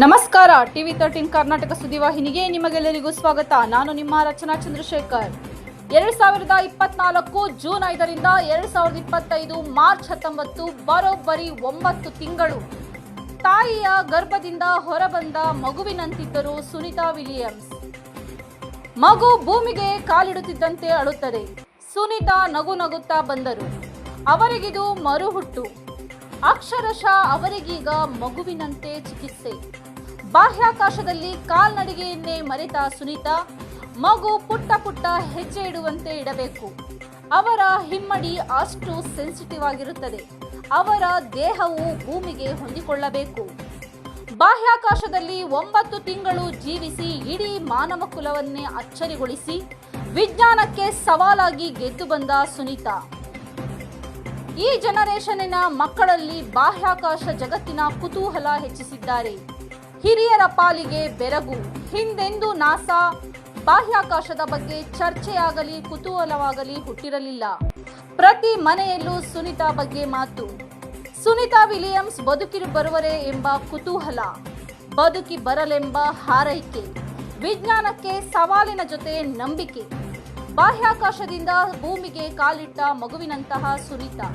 ನಮಸ್ಕಾರ. ಟಿವಿ 13 ಕರ್ನಾಟಕ ಸುದ್ದಿವಾಹಿನಿಗೆ ನಿಮಗೆಲ್ಲರಿಗೂ ಸ್ವಾಗತ. ನಾನು ನಿಮ್ಮ ರಚನಾ ಚಂದ್ರಶೇಖರ್. 2024 ಜೂನ್ 5ರಿಂದ 2025 ಮಾರ್ಚ್ 19 ಬರೋಬ್ಬರಿ 9 ತಿಂಗಳು ತಾಯಿಯ ಗರ್ಭದಿಂದ ಹೊರಬಂದ ಮಗುವಿನಂತಿದ್ದರು ಸುನೀತಾ ವಿಲಿಯಮ್ಸ್. ಮಗು ಭೂಮಿಗೆ ಕಾಲಿಡುತ್ತಿದ್ದಂತೆ ಅಳುತ್ತದೆ. ಸುನೀತಾ ನಗು ನಗುತ್ತಾ ಬಂದರು. ಅವರಿಗಿದು ಮರುಹುಟ್ಟು. ಅಕ್ಷರಶಃ ಅವರಿಗೀಗ ಮಗುವಿನಂತೆ ಚಿಕಿತ್ಸೆ. ಬಾಹ್ಯಾಕಾಶದಲ್ಲಿ ಕಾಲ್ನಡಿಗೆಯನ್ನೇ ಮರೆತ ಸುನೀತಾ ಮಗು ಪುಟ್ಟ ಪುಟ್ಟ ಹೆಜ್ಜೆ ಇಡುವಂತೆ ಇಡಬೇಕು. ಅವರ ಹಿಮ್ಮಡಿ ಅಷ್ಟು ಸೆನ್ಸಿಟಿವ್ ಆಗಿರುತ್ತದೆ. ಅವರ ದೇಹವು ಭೂಮಿಗೆ ಹೊಂದಿಕೊಳ್ಳಬೇಕು. ಬಾಹ್ಯಾಕಾಶದಲ್ಲಿ 9 ತಿಂಗಳು ಜೀವಿಸಿ ಇಡೀ ಮಾನವ ಕುಲವನ್ನೇ ಅಚ್ಚರಿಗೊಳಿಸಿ ವಿಜ್ಞಾನಕ್ಕೆ ಸವಾಲಾಗಿ ಗೆದ್ದು ಬಂದ ಸುನೀತಾ ಈ ಜನರೇಷನ್ನಿನ ಮಕ್ಕಳಲ್ಲಿ ಬಾಹ್ಯಾಕಾಶ ಜಗತ್ತಿನ ಕುತೂಹಲ ಹೆಚ್ಚಿಸಿದ್ದಾರೆ. ಹಿರಿಯರ ಪಾಲಿಗೆ ಬೆರಗು. ಹಿಂದೆಂದೂ ನಾಸಾ ಬಾಹ್ಯಾಕಾಶದ ಬಗ್ಗೆ ಚರ್ಚೆಯಾಗಲಿ ಕುತೂಹಲವಾಗಲಿ ಹುಟ್ಟಿರಲಿಲ್ಲ. ಪ್ರತಿ ಮನೆಯಲ್ಲೂ ಸುನೀತಾ ಬಗ್ಗೆ ಮಾತು. ಸುನೀತಾ ವಿಲಿಯಮ್ಸ್ ಬದುಕಿ ಬರುವರೇ ಎಂಬ ಕುತೂಹಲ, ಬದುಕಿ ಬರಲೆಂಬ ಹಾರೈಕೆ, ವಿಜ್ಞಾನಕ್ಕೆ ಸವಾಲಿನ ಜೊತೆ ನಂಬಿಕೆ. ಬಾಹ್ಯಾಕಾಶದಿಂದ ಭೂಮಿಗೆ ಕಾಲಿಟ್ಟ ಮಗುವಿನಂತಹ ಸುನೀತಾ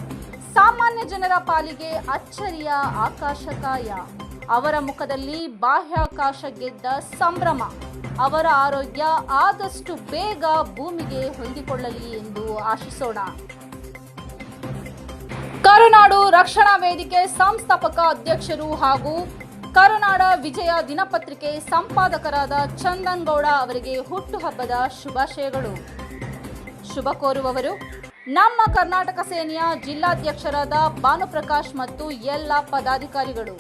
ಸಾಮಾನ್ಯ ಜನರ ಪಾಲಿಗೆ ಅಚ್ಚರಿಯ ಆಕಾಶಕಾಯ. ಅವರ ಮುಖದಲ್ಲಿ ಬಾಹ್ಯಾಕಾಶ ಗೆದ್ದ ಸಂಭ್ರಮ. ಅವರ ಆರೋಗ್ಯ ಆದಷ್ಟು ಬೇಗ ಭೂಮಿಗೆ ಹೊಂದಿಕೊಳ್ಳಲಿ ಎಂದು ಆಶಿಸೋಣ. ಕರುನಾಡು ರಕ್ಷಣಾ ವೇದಿಕೆ ಸಂಸ್ಥಾಪಕ ಅಧ್ಯಕ್ಷರು ಹಾಗೂ ಕರುನಾಡ ವಿಜಯ ದಿನಪತ್ರಿಕೆ ಸಂಪಾದಕರಾದ ಚಂದನ್ ಗೌಡ ಅವರಿಗೆ ಹುಟ್ಟುಹಬ್ಬದ ಶುಭಾಶಯಗಳು. ಶುಭ ಕೋರುವವರು ನಮ್ಮ ಕರ್ನಾಟಕ ಸೇನೆಯ ಜಿಲ್ಲಾಧ್ಯಕ್ಷರಾದ ಭಾನುಪ್ರಕಾಶ್ ಮತ್ತು ಎಲ್ಲ ಪದಾಧಿಕಾರಿಗಳು.